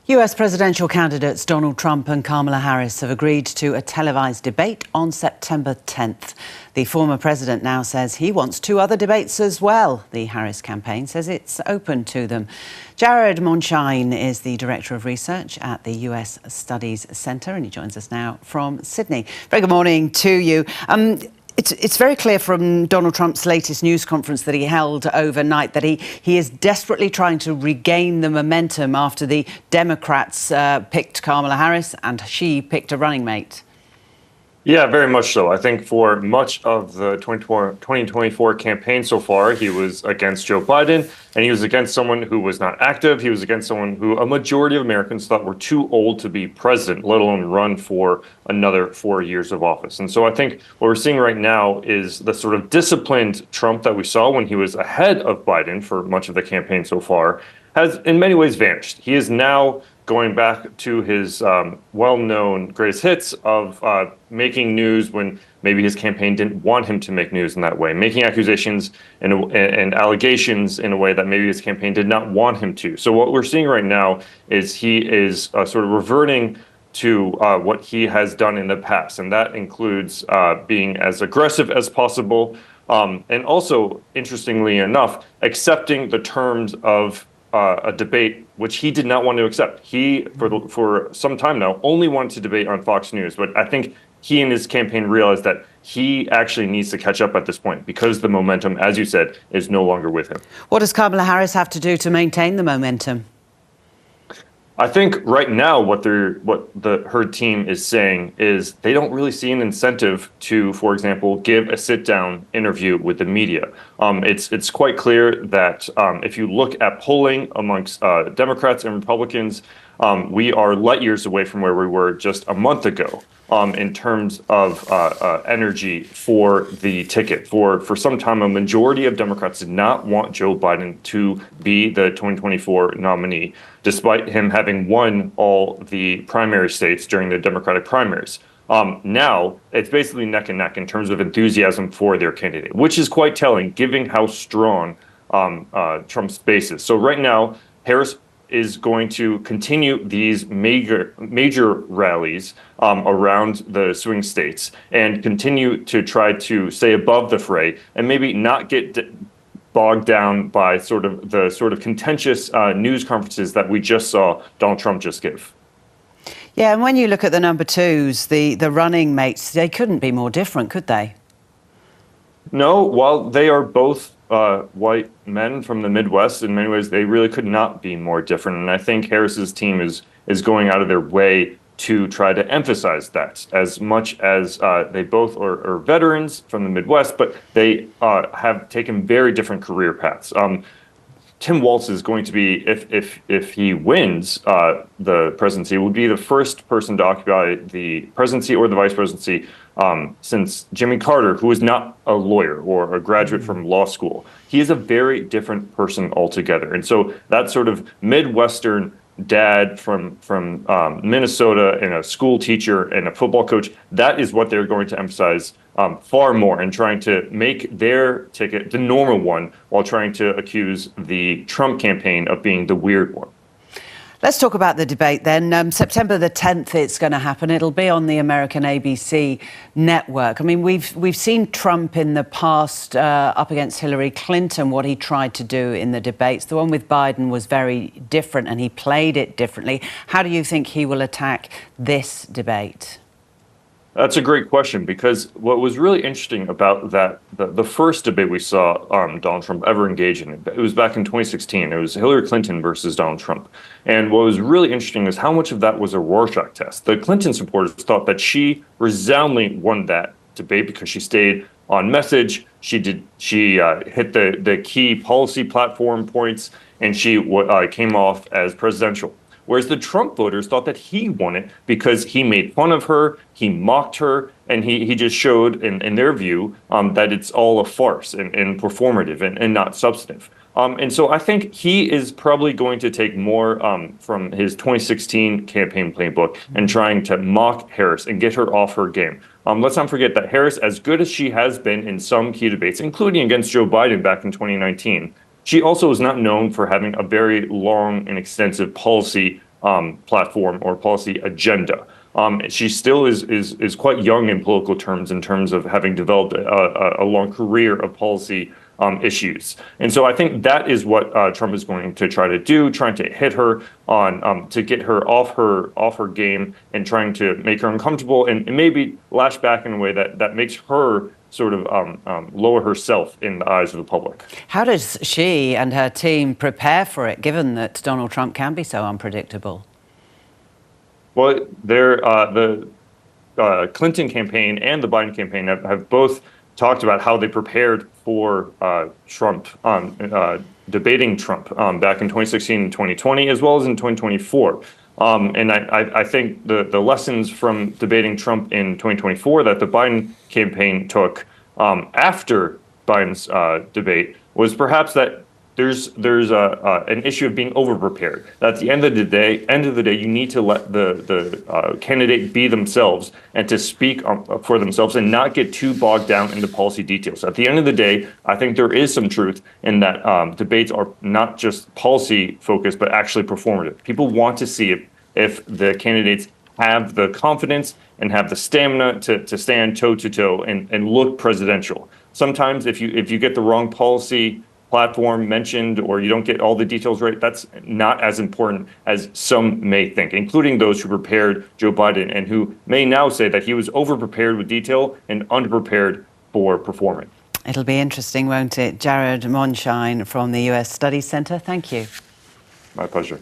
US presidential candidates Donald Trump and Kamala Harris have agreed to a televised debate on September 10th. The former president now says he wants two other debates as well. The Harris campaign says it's open to them. Jared Mondschein is the Director of Research at the US Studies Centre, and he joins us now from Sydney. Very good morning to you. It's very clear from Donald Trump's latest news conference that he held overnight that he is desperately trying to regain the momentum after the Democrats picked Kamala Harris and she picked a running mate. Yeah, very much so. I think for much of the 2024 campaign so far, he was against Joe Biden, and he was against someone who was not active. He was against someone who a majority of Americans thought were too old to be president, let alone run for another 4 years of office. And so I think what we're seeing right now is the sort of disciplined Trump that we saw when he was ahead of Biden for much of the campaign so far has in many ways vanished. He is now going back to his well-known greatest hits of making news when maybe his campaign didn't want him to make news in that way, making accusations and allegations in a way that maybe his campaign did not want him to. So what we're seeing right now is he is sort of reverting to what he has done in the past, and that includes being as aggressive as possible, and also, interestingly enough, accepting the terms of a debate which he did not want to accept. He, for some time now, only wanted to debate on Fox News, but I think he and his campaign realized that he actually needs to catch up at this point because the momentum, as you said, is no longer with him. What does Kamala Harris have to do to maintain the momentum? I think right now what her team is saying is they don't really see an incentive to, for example, give a sit-down interview with the media. It's quite clear that if you look at polling amongst Democrats and Republicans, we are light years away from where we were just a month ago in terms of energy for the ticket. For some time, a majority of Democrats did not want Joe Biden to be the 2024 nominee, despite him having won all the primary states during the Democratic primaries. Now, it's basically neck and neck in terms of enthusiasm for their candidate, which is quite telling, given how strong Trump's base is. So right now, Harris is going to continue these major rallies around the swing states and continue to try to stay above the fray and maybe not get bogged down by the contentious news conferences that we just saw Donald Trump just give. Yeah, and when you look at the number twos, the running mates, they couldn't be more different, could they? No, while they are both white men from the Midwest, in many ways, they really could not be more different. And I think Harris's team is going out of their way to try to emphasize that, as much as they both are veterans from the Midwest, but they have taken very different career paths. Tim Walz is going to be, if he wins the presidency, would be the first person to occupy the presidency or the vice presidency since Jimmy Carter, who is not a lawyer or a graduate from law school. He is a very different person altogether. And so that sort of Midwestern dad from Minnesota and a school teacher and a football coach, that is what they're going to emphasize far more in trying to make their ticket the normal one while trying to accuse the Trump campaign of being the weird one. Let's talk about the debate then. September the 10th it's going to happen. It'll be on the American ABC network. I mean, we've seen Trump in the past up against Hillary Clinton, what he tried to do in the debates. The one with Biden was very different and he played it differently. How do you think he will attack this debate? That's a great question, because what was really interesting about that, the first debate we saw Donald Trump ever engage in, it was back in 2016. It was Hillary Clinton versus Donald Trump. And what was really interesting is how much of that was a Rorschach test. The Clinton supporters thought that she resoundingly won that debate because she stayed on message. She hit the key policy platform points, and she came off as presidential. Whereas the Trump voters thought that he won it because he made fun of her, he mocked her, and he just showed, in their view, that it's all a farce and performative and not substantive. And so I think he is probably going to take more from his 2016 campaign playbook and trying to mock Harris and get her off her game. Let's not forget that Harris, as good as she has been in some key debates, including against Joe Biden back in 2019, she also is not known for having a very long and extensive policy platform or policy agenda. She still is quite young in political terms in terms of having developed a long career of policy issues. And so I think that is what Trump is going to try to do, trying to hit her on to get her off her game and trying to make her uncomfortable and maybe lash back in a way that makes her sort of lower herself in the eyes of the public. How does she and her team prepare for it, given that Donald Trump can be so unpredictable? Well, the Clinton campaign and the Biden campaign have both talked about how they prepared for Trump, debating Trump back in 2016 and 2020, as well as in 2024. And I think the lessons from debating Trump in 2024 that the Biden campaign took after Biden's debate was perhaps that there's an issue of being overprepared. That at the end of the day, you need to let the candidate be themselves and to speak for themselves and not get too bogged down into policy details. At the end of the day, I think there is some truth in that debates are not just policy focused, but actually performative. People want to see if the candidates have the confidence and have the stamina to stand toe to toe and look presidential. Sometimes if you get the wrong policy platform mentioned or you don't get all the details right, that's not as important as some may think, including those who prepared Joe Biden and who may now say that he was overprepared with detail and underprepared for performing. It'll be interesting, won't it? Jared Mondschein from the US Studies Centre, thank you. My pleasure.